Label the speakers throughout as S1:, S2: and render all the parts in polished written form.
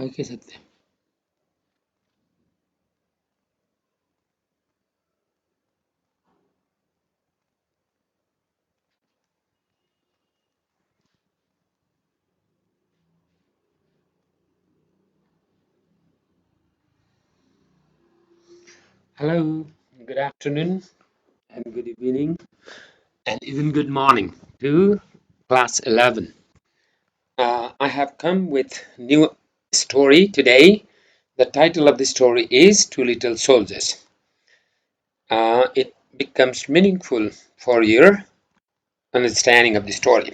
S1: Okay, Satya. Hello, good afternoon, and good evening, and even good morning to class 11. I have come with new story today. The title of the story is Two Little Soldiers. It becomes meaningful for your understanding of the story.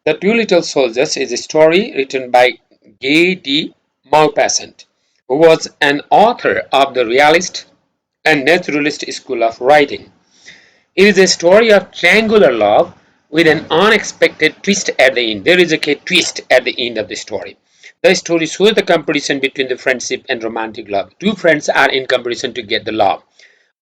S1: The Two Little Soldiers is a story written by Gay de Maupassant, who was an author of the realist and naturalist school of writing. It is a story of triangular love with an unexpected twist at the end. There is a twist at the end of the story. The story shows the competition between the friendship and romantic love. Two friends are in competition to get the love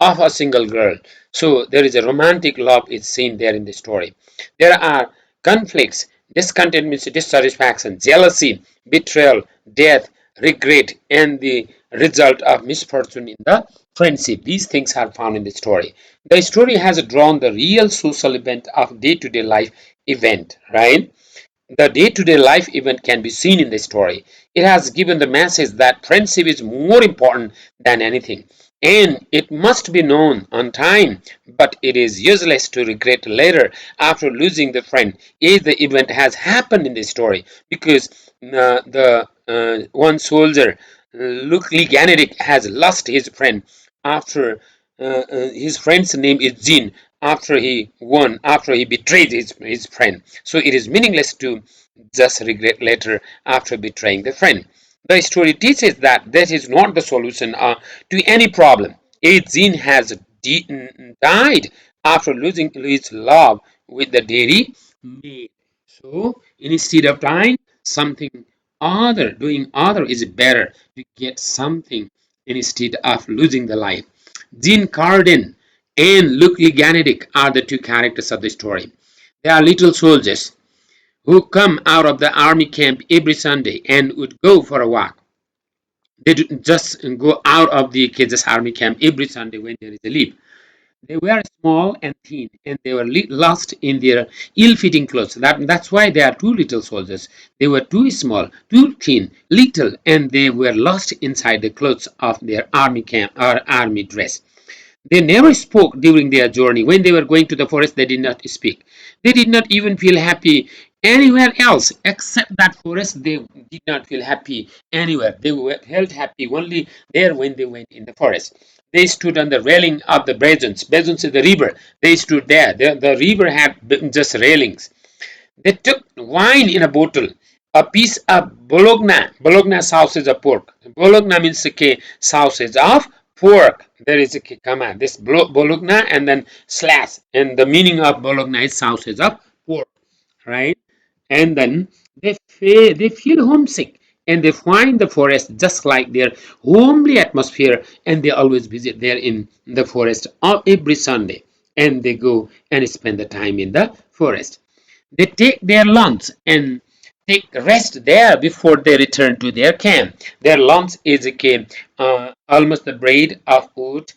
S1: of a single girl. So there is a romantic love is seen there in the story. There are conflicts, discontentment, dissatisfaction, jealousy, betrayal, death, regret, and the result of misfortune in the friendship. These things are found in the story. The story has drawn the real social event of day-to-day life event, right? The day-to-day life event can be seen in the story. It has given the message that friendship is more important than anything, and it must be known on time, but it is useless to regret later after losing the friend if the event has happened in the story, because the one soldier, Luke Liganeric, has lost his friend after his friend's name is Jean, after he betrayed his friend. So it is meaningless to just regret later after betraying the friend. The story teaches that that is not the solution to any problem. A Jean has died after losing his love with the dairy maid. So instead of dying, something doing other is better to get something instead of losing the life. Jean Carden and Luke Liganedic are the two characters of the story. They are little soldiers who come out of the army camp every Sunday and would go for a walk. They just go out of the Kansas army camp every Sunday when there is a leave. They were small and thin, and they were lost in their ill-fitting clothes. That's why they are two little soldiers. They were too small, too thin, little, and they were lost inside the clothes of their army camp or army dress. They never spoke during their journey. When they were going to the forest, they did not speak. They did not even feel happy anywhere else except that forest. They did not feel happy anywhere. They felt happy only there when they went in the forest. They stood on the railing of the Brazons. Brazons is the river. They stood there. The river had just railings. They took wine in a bottle, a piece of bologna. Bologna sausage of pork. Bologna means sausage of pork. There is a command. This bologna and then slash. And the meaning of bologna is sausage of pork, right? And then they feel homesick and they find the forest just like their homely atmosphere, and they always visit there in the forest every Sunday, and they go and spend the time in the forest. They take their lunch and take rest there before they return to their camp. Their lunch is almost the bread of oat,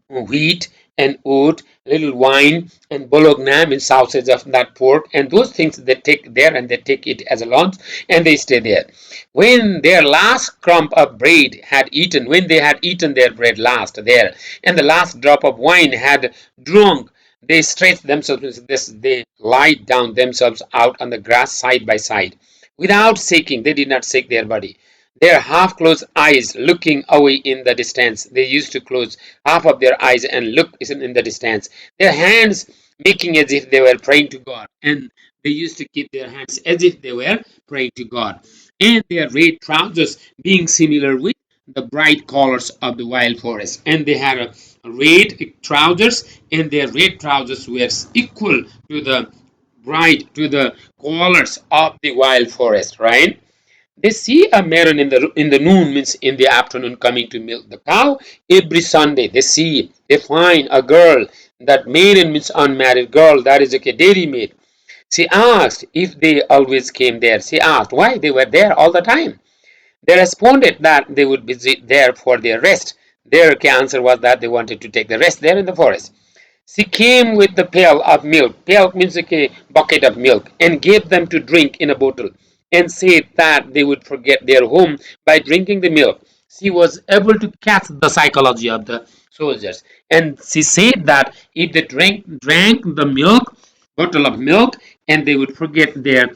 S1: wheat, and oat, little wine, and bologna means sausage of that pork, and those things they take there and they take it as a lunch and they stay there. When their last crumb of bread had eaten, when they had eaten their bread last there, and the last drop of wine had drunk, they stretch themselves, they lie down themselves out on the grass side by side. Without shaking, they did not shake their body. Their half closed eyes looking away in the distance. They used to close half of their eyes and look in the distance. Their hands making as if they were praying to God. And they used to keep their hands as if they were praying to God. And their red trousers being similar with the bright colors of the wild forest. And they had a red trousers, and their red trousers were equal to the colors of the wild forest, right? They see a maiden in the noon, means in the afternoon, coming to milk the cow every Sunday. They find a girl. That maiden means unmarried girl. That is a dairy maid. She asked if they always came there. She asked why they were there all the time. They responded that they would be there for their rest. Their answer was that they wanted to take the rest there in the forest. She came with the pail of milk. Pail means a bucket of milk, and gave them to drink in a bottle, and said that they would forget their home by drinking the milk. She was able to catch the psychology of the soldiers, and she said that if they drank the milk, bottle of milk, and they would forget their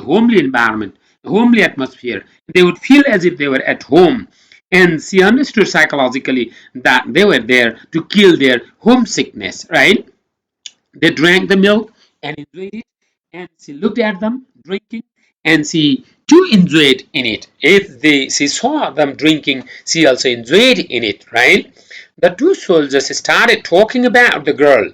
S1: homely environment, homely atmosphere. They would feel as if they were at home. And she understood psychologically that they were there to kill their homesickness, right? They drank the milk and enjoyed it, and she looked at them drinking, and she too enjoyed in it. If she saw them drinking, she also enjoyed in it, right? The two soldiers started talking about the girl,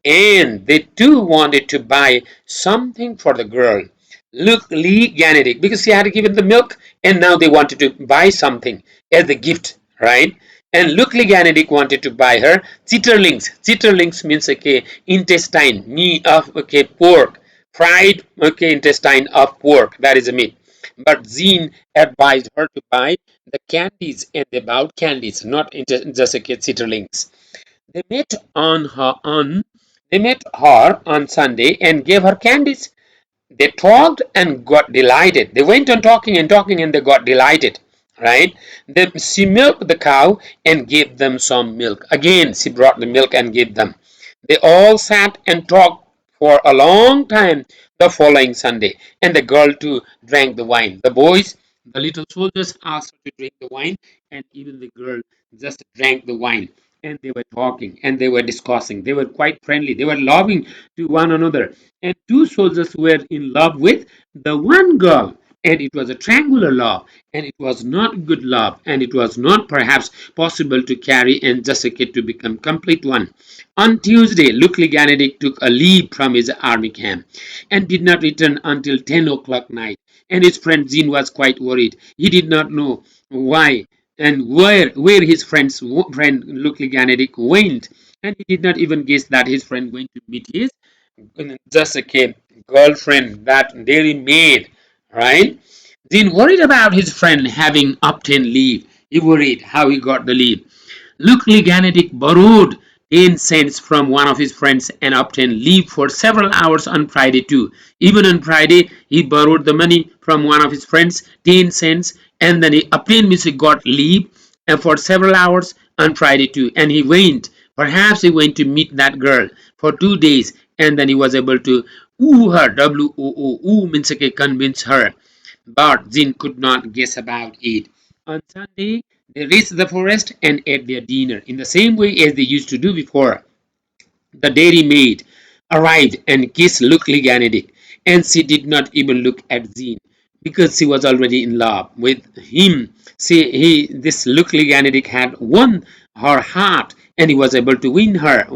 S1: and they too wanted to buy something for the girl. Look, Lee Ganedic, because she had given the milk, and now they wanted to buy something as a gift, right? And Luke Lee Ganedic wanted to buy her chitterlings. Chitterlings means intestine, meat of pork, fried intestine of pork. That is a meat. But Jean advised her to buy the candies, and they bought candies, not just chitterlings. They met on her on they met her on Sunday and gave her candies. They talked and got delighted. They went on talking and talking, and they got delighted, right? She milked the cow and gave them some milk. Again, she brought the milk and gave them. They all sat and talked for a long time the following Sunday, and the girl too drank the wine. The boys, the little soldiers, asked her to drink the wine, and even the girl just drank the wine. And they were talking and they were discussing. They were quite friendly. They were loving to one another. And two soldiers were in love with the one girl, and it was a triangular love, and it was not good love, and it was not perhaps possible to carry and justicate to become complete one. On Tuesday, Luke Liganedic took a leave from his army camp and did not return until 10 o'clock night, and his friend Jean was quite worried. He did not know why and where his friend Luke Liganedic went, and he did not even guess that his friend going to meet his just a girlfriend, that dairy maid, right? Then worried about his friend having obtained leave. He worried how he got the leave. Luke Liganetic borrowed 10 cents from one of his friends and obtained leave for several hours on Friday too. Even on Friday, he borrowed the money from one of his friends, 10 cents, and then he obtained means he got leave and for several hours on Friday too. And he went, perhaps he went to meet that girl for 2 days, and then he was able to woo her, W-O-O, means convince her. But Jin could not guess about it. On Sunday, they reached the forest and ate their dinner in the same way as they used to do before. The dairy maid arrived and kissed Luke Liganedic, and she did not even look at Jean because she was already in love with him. This Luke Liganedic had won her heart, and he was able to win her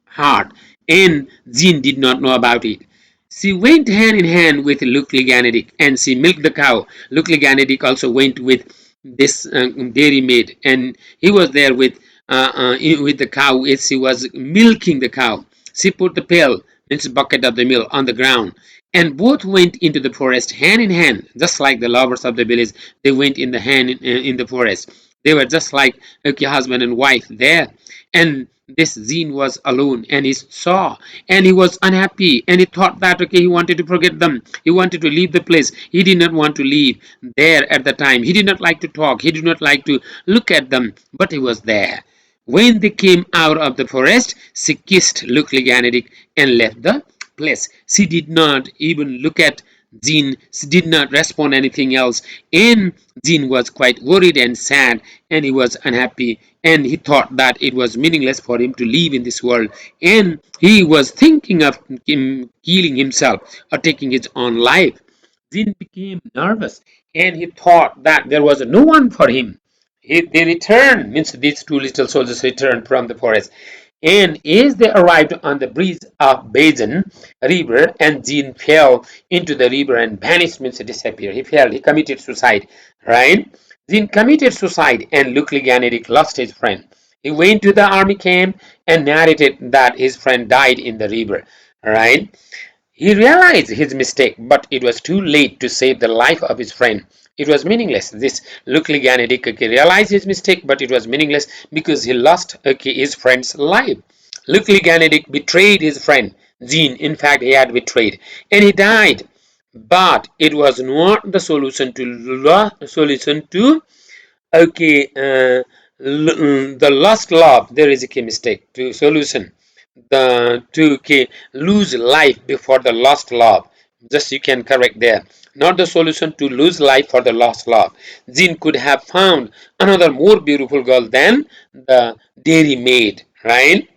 S1: heart, and Jean did not know about it. She went hand in hand with Luke Liganedic, and she milked the cow. Luke Liganedic also went with this dairy maid, and he was there with the cow as she was milking the cow. She put the pail, its bucket of the milk, on the ground, and both went into the forest hand in hand, just like the lovers of the village. They went in the hand in the forest. They were just like husband and wife there, and this Zine was alone, and he saw, and he was unhappy, and he thought that he wanted to forget them. He wanted to leave the place. He did not want to leave there at the time. He did not like to talk. He did not like to look at them, but he was there. When they came out of the forest, she kissed Luke Liganedic and left the place. She did not even look at Jean. She did not respond anything else. And Jean was quite worried and sad, and he was unhappy, and he thought that it was meaningless for him to live in this world, and he was thinking of killing himself or taking his own life. Jean became nervous, and he thought that there was no one for him. They returned, means these two little soldiers returned from the forest. And as they arrived on the bridge of Basin River, and Jean fell into the river and vanished, means he disappeared. He fell, he committed suicide, right? Jean committed suicide, and Luke Liganedic lost his friend. He went to the army camp and narrated that his friend died in the river, right? He realized his mistake, but it was too late to save the life of his friend. It was meaningless. This Luke Liganidic, okay, realized his mistake, but it was meaningless because he lost, okay, his friend's life. Luke Liganidic betrayed his friend Jean. In fact, he had betrayed, and he died. But it was not the solution to okay, the lost love. There is a key mistake to solution. The to okay, lose life before the lost love. Just you can correct there. Not the solution to lose life for the lost love. Jean could have found another more beautiful girl than the dairy maid, right?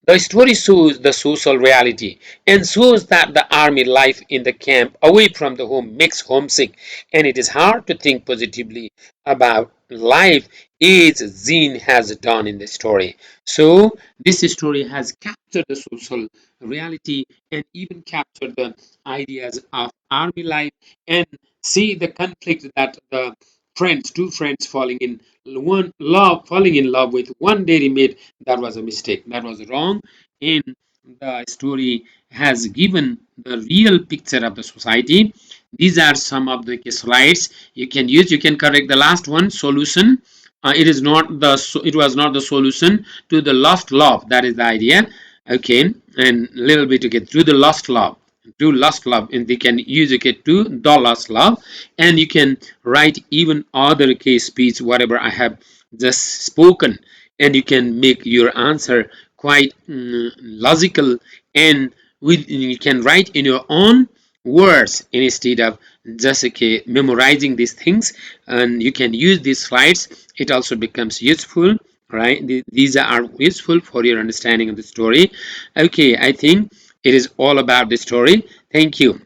S1: The story shows the social reality and shows that the army life in the camp away from the home makes homesick, and it is hard to think positively about life as Zine has done in the story. So this story has captured the social reality and even captured the ideas of army life and see the conflict that the two friends falling in love with one dairy maid. That was a mistake, that was wrong. In the story has given the real picture of the society. These are some of the slides you can use. You can correct the last one, solution. It was not the solution to the lost love. That is the idea. Okay, and little bit okay to the lost love, to lost love, and they can use okay to the lost love. And you can write even other case speech whatever I have just spoken, and you can make your answer quite logical, and you can write in your own words instead of just okay memorizing these things. And you can use these slides. It also becomes useful, right? These are useful for your understanding of the story. Okay, I think it is all about the story. Thank you.